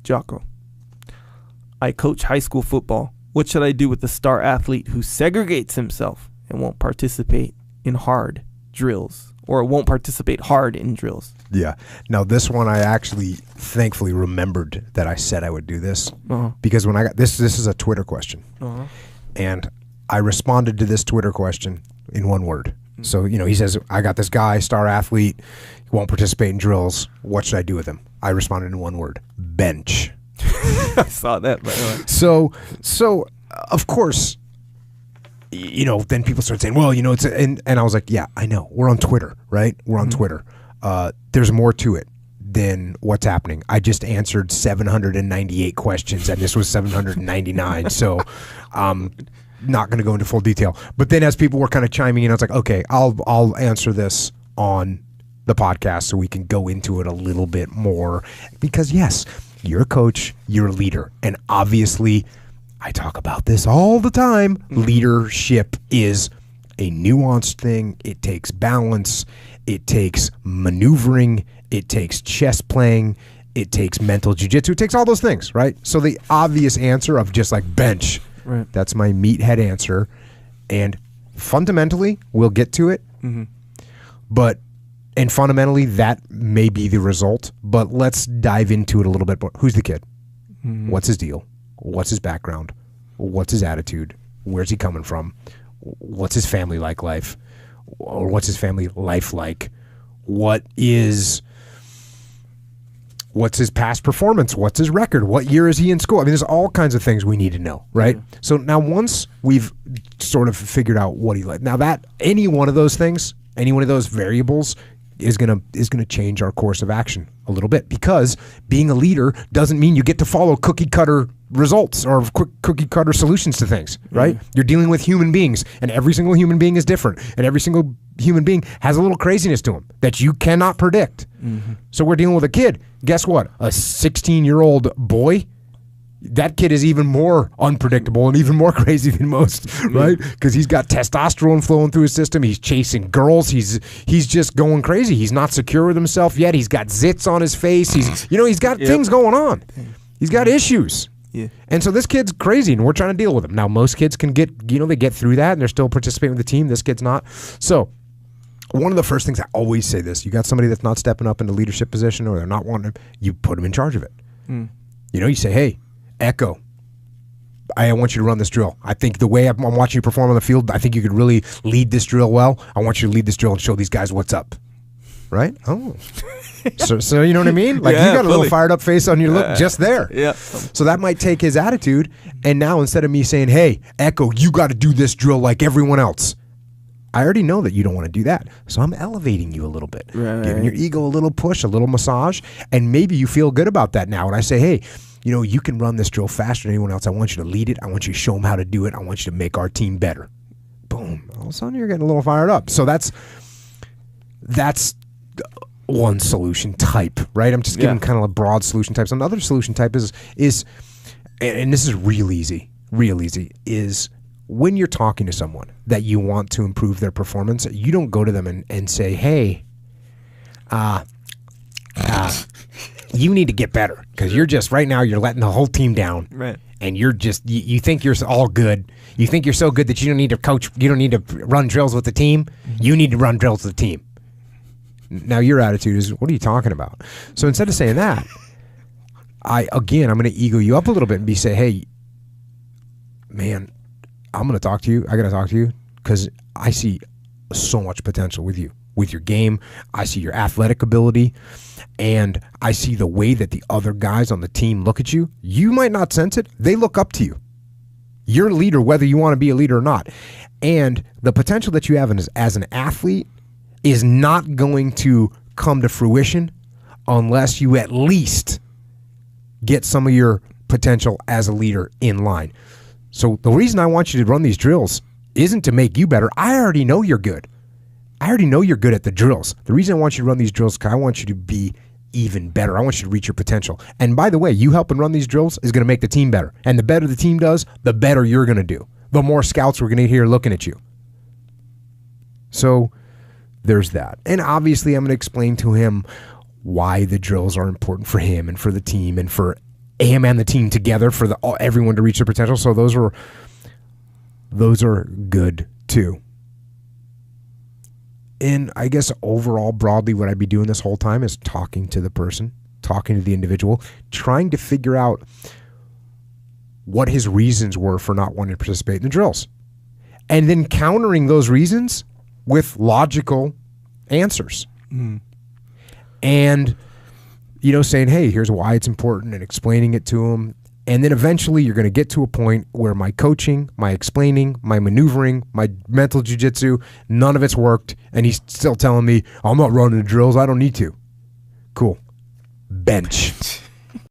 Jocko, I coach high school football. What should I do with the star athlete who segregates himself and won't participate in hard drills, or won't participate hard in drills? Yeah. Now, this one I actually thankfully remembered that I said I would do this because when I got this is a Twitter question. And I responded to this Twitter question in one word. So, he says, I got this guy, star athlete, he won't participate in drills. What should I do with him? I responded in one word: bench. I saw that, by the way. So of course, then people start saying, well, it's, and I was like, yeah, I know. We're on Twitter, right? We're on Twitter. There's more to it than what's happening. I just answered 798 questions, and this was 799. So, not going to go into full detail. But then as people were kind of chiming in, I was like, okay, I'll answer this on the podcast so we can go into it a little bit more. Because yes, you're a coach, you're a leader. And obviously, I talk about this all the time. Leadership is a nuanced thing. It takes balance. It takes maneuvering. It takes chess playing. It takes mental jiu-jitsu. It takes all those things, right? So the obvious answer of just like bench, right. That's my meathead answer. And fundamentally, we'll get to it. And fundamentally, that may be the result. But let's dive into it a little bit more. Who's the kid? What's his deal? What's his background? What's his attitude? Where's he coming from? What's his family life? Or what's his family life like? What's his past performance? What's his record? What year is he in school? I mean, there's all kinds of things we need to know, right? So now once we've sort of figured out what he like, now that any one of those things, any one of those variables is gonna change our course of action a little bit, because being a leader doesn't mean you get to follow cookie cutter results or cookie cutter solutions to things, right? You're dealing with human beings, and every single human being is different, and every single human being has a little craziness to him that you cannot predict. So we're dealing with a kid. Guess what? A 16-year-old boy. That kid is even more unpredictable and even more crazy than most, right? Because he's got testosterone flowing through his system. He's chasing girls. He's just going crazy. He's not secure with himself yet. He's got zits on his face. He's got things going on. He's got issues. And so this kid's crazy, and we're trying to deal with him. Now, most kids can get, they get through that, and they're still participating with the team. This kid's not. So one of the first things I always say this: you got somebody that's not stepping up into leadership position, or they're not wanting to, you put them in charge of it. You say, hey, Echo, I want you to run this drill. I think the way I'm watching you perform on the field, I think you could really lead this drill well. I want you to lead this drill and show these guys what's up. Right? Oh. So you know what I mean? Like, you got a little fired up face on your look just there. So that might take his attitude, and now instead of me saying, hey, Echo, you got to do this drill like everyone else, I already know that you don't want to do that. So I'm elevating you a little bit, giving your ego a little push, a little massage, and maybe you feel good about that now. And I say, hey, you can run this drill faster than anyone else. I want you to lead it. I want you to show them how to do it. I want you to make our team better. Boom. All of a sudden, you're getting a little fired up. So that's one solution type, right? I'm just giving kind of a broad solution types. Another solution type is, and this is real easy, is when you're talking to someone that you want to improve their performance, you don't go to them and say, hey, you need to get better, because you're just, right now, you're letting the whole team down. Right. And you're just, you think you're all good. You think you're so good that you don't need to coach, you don't need to run drills with the team. You need to run drills with the team. Now your attitude is, what are you talking about? So instead of saying that, I'm going to ego you up a little bit and say, hey, man, I'm going to talk to you. I got to talk to you because I see so much potential with you, with your game. I see your athletic ability, and I see the way that the other guys on the team look at you. You might not sense it. They look up to you. You're a leader, whether you want to be a leader or not. And the potential that you have as an athlete is not going to come to fruition unless you at least get some of your potential as a leader in line. So the reason I want you to run these drills isn't to make you better. I already know you're good. I already know you're good at the drills. The reason I want you to run these drills is because I want you to be even better. I want you to reach your potential. And by the way, you helping run these drills is going to make the team better. And the better the team does, the better you're going to do. The more scouts we're going to hear looking at you. So there's that. And obviously I'm going to explain to him why the drills are important for him and for the team and for him and the team together for everyone to reach their potential. So those are good too. And I guess overall, broadly, what I'd be doing this whole time is talking to the person, talking to the individual, trying to figure out what his reasons were for not wanting to participate in the drills. And then countering those reasons with logical answers. And, saying, hey, here's why it's important, and explaining it to him. And then eventually you're going to get to a point where my coaching, my explaining, my maneuvering, my mental jiu-jitsu, none of it's worked. And he's still telling me, I'm not running the drills. I don't need to. Cool. Bench.